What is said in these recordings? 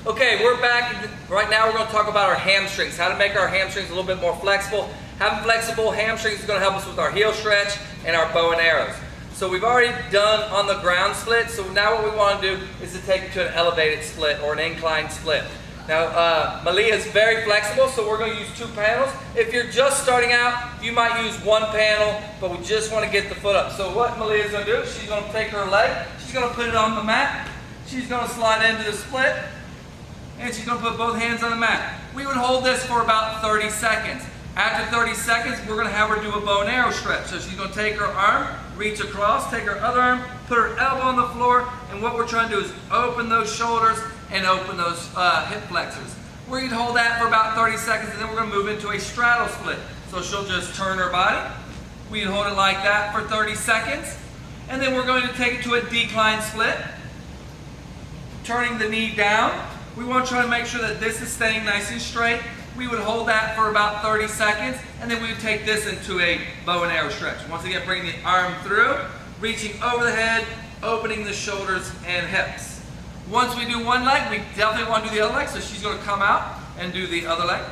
Okay, we're back. Right now we're going to talk about our hamstrings, how to make our hamstrings a little bit more flexible. Having flexible hamstrings is going to help us with our heel stretch and our bow and arrows. So we've already done on the ground split, so now what we want to do is to take it to an elevated split or an inclined split. Now, Malia is very flexible, so we're going to use 2 panels. If you're just starting out, you might use 1 panel, but we just want to get the foot up. So what Malia is going to do, she's going to take her leg, she's going to put it on the mat, she's going to slide into the split, and she's going to put both hands on the mat. We would hold this for about 30 seconds. After 30 seconds, we're going to have her do a bow and arrow stretch. So she's going to take her arm, reach across, take her other arm, put her elbow on the floor, and what we're trying to do is open those shoulders and open those hip flexors. We're going to hold that for about 30 seconds, and then we're going to move into a straddle split. So she'll just turn her body. We hold it like that for 30 seconds, and then we're going to take it to a decline split, turning the knee down. We want to try to make sure that this is staying nice and straight. We would hold that for about 30 seconds, and then we would take this into a bow and arrow stretch. Once again, bringing the arm through, reaching over the head, opening the shoulders and hips. Once we do one leg, we definitely want to do the other leg, so she's going to come out and do the other leg.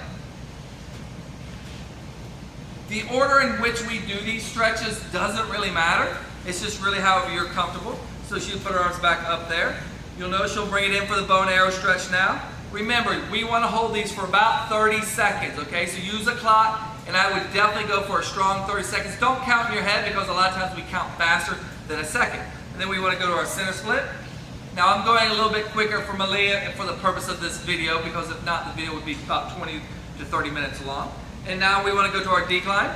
The order in which we do these stretches doesn't really matter. It's just really however you're comfortable. So she'll put her arms back up there. You'll notice she'll bring it in for the bow and arrow stretch now. Remember, we want to hold these for about 30 seconds, okay? So use a clock, and I would definitely go for a strong 30 seconds. Don't count in your head because a lot of times we count faster than a second. And then we want to go to our center split. Now I'm going a little bit quicker for Malia and for the purpose of this video, because if not, the video would be about 20 to 30 minutes long. And now we want to go to our decline.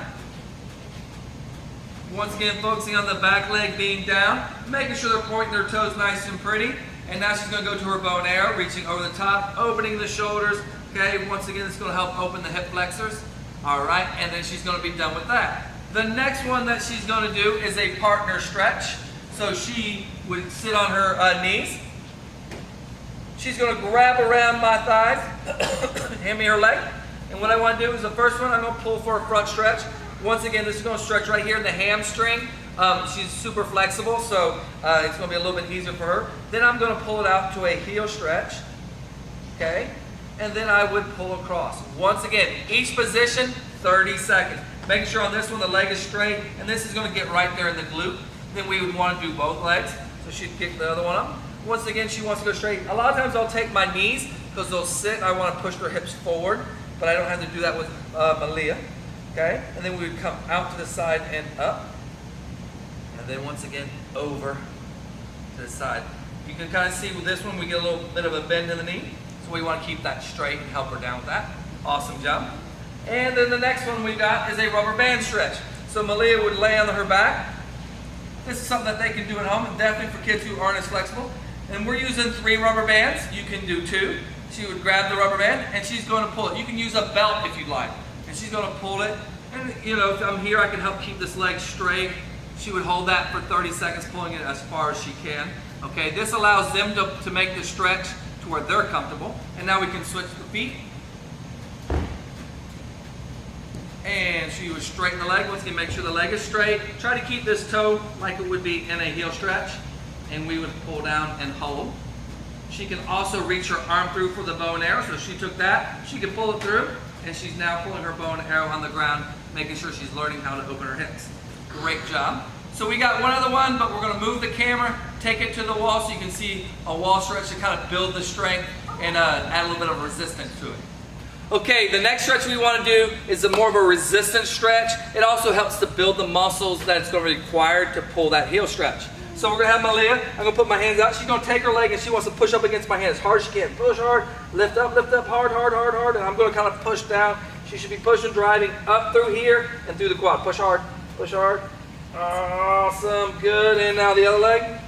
Once again, focusing on the back leg being down, making sure they're pointing their toes nice and pretty. And now she's going to go to her bow and arrow, reaching over the top, opening the shoulders. Okay, once again, it's going to help open the hip flexors. All right, and then she's going to be done with that. The next one that she's going to do is a partner stretch. So she would sit on her knees. She's going to grab around my thighs, hand me her leg. And what I want to do is the first one, I'm going to pull for a front stretch. Once again, this is going to stretch right here in the hamstring. She's super flexible, so it's going to be a little bit easier for her. Then I'm going to pull it out to a heel stretch, okay? And then I would pull across. Once again, each position, 30 seconds. Making sure on this one the leg is straight, and this is going to get right there in the glute. Then we would want to do both legs, so she'd kick the other one up. Once again, she wants to go straight. A lot of times I'll take my knees because they'll sit, and I want to push their hips forward, but I don't have to do that with Malia, okay? And then we would come out to the side and up. And then once again, over to the side. You can kind of see with this one, we get a little bit of a bend in the knee. So we want to keep that straight and help her down with that. Awesome job. And then the next one we got is a rubber band stretch. So Malia would lay on her back. This is something that they can do at home, and definitely for kids who aren't as flexible. And we're using 3 rubber bands. You can do 2. She would grab the rubber band, and she's going to pull it. You can use a belt if you'd like. And she's going to pull it. And you know, if I'm here, I can help keep this leg straight. She would hold that for 30 seconds, pulling it as far as she can. Okay, this allows them to make the stretch to where they're comfortable. And now we can switch the feet. And she would straighten the leg. Once again, make sure the leg is straight. Try to keep this toe like it would be in a heel stretch. And we would pull down and hold. She can also reach her arm through for the bow and arrow. So she took that, she could pull it through. And she's now pulling her bow and arrow on the ground, making sure she's learning how to open her hips. Great job. So we got one other one, but we're going to move the camera, take it to the wall so you can see a wall stretch to kind of build the strength and add a little bit of resistance to it. Okay, the next stretch we want to do is more of a resistance stretch. It also helps to build the muscles that it's going to require to pull that heel stretch. So we're going to have Malia. I'm going to put my hands out. She's going to take her leg and she wants to push up against my hand as hard as she can. Push hard, lift up, hard, hard, hard, hard. And I'm going to kind of push down. She should be pushing, driving up through here and through the quad. Push hard. Push hard. Awesome. Good. And now the other leg.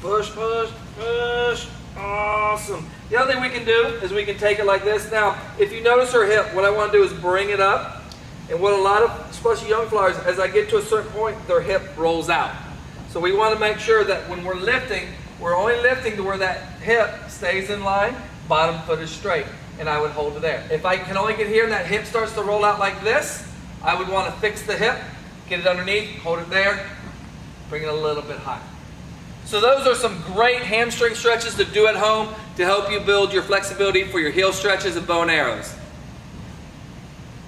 Push, push, push. Awesome. The other thing we can do is we can take it like this. Now, if you notice her hip, what I want to do is bring it up. And what a lot of, especially young flyers, as I get to a certain point, their hip rolls out. So we want to make sure that when we're lifting, we're only lifting to where that hip stays in line, bottom foot is straight. And I would hold it there. If I can only get here and that hip starts to roll out like this, I would want to fix the hip, get it underneath, hold it there, bring it a little bit higher. So those are some great hamstring stretches to do at home to help you build your flexibility for your heel stretches and bow and arrows.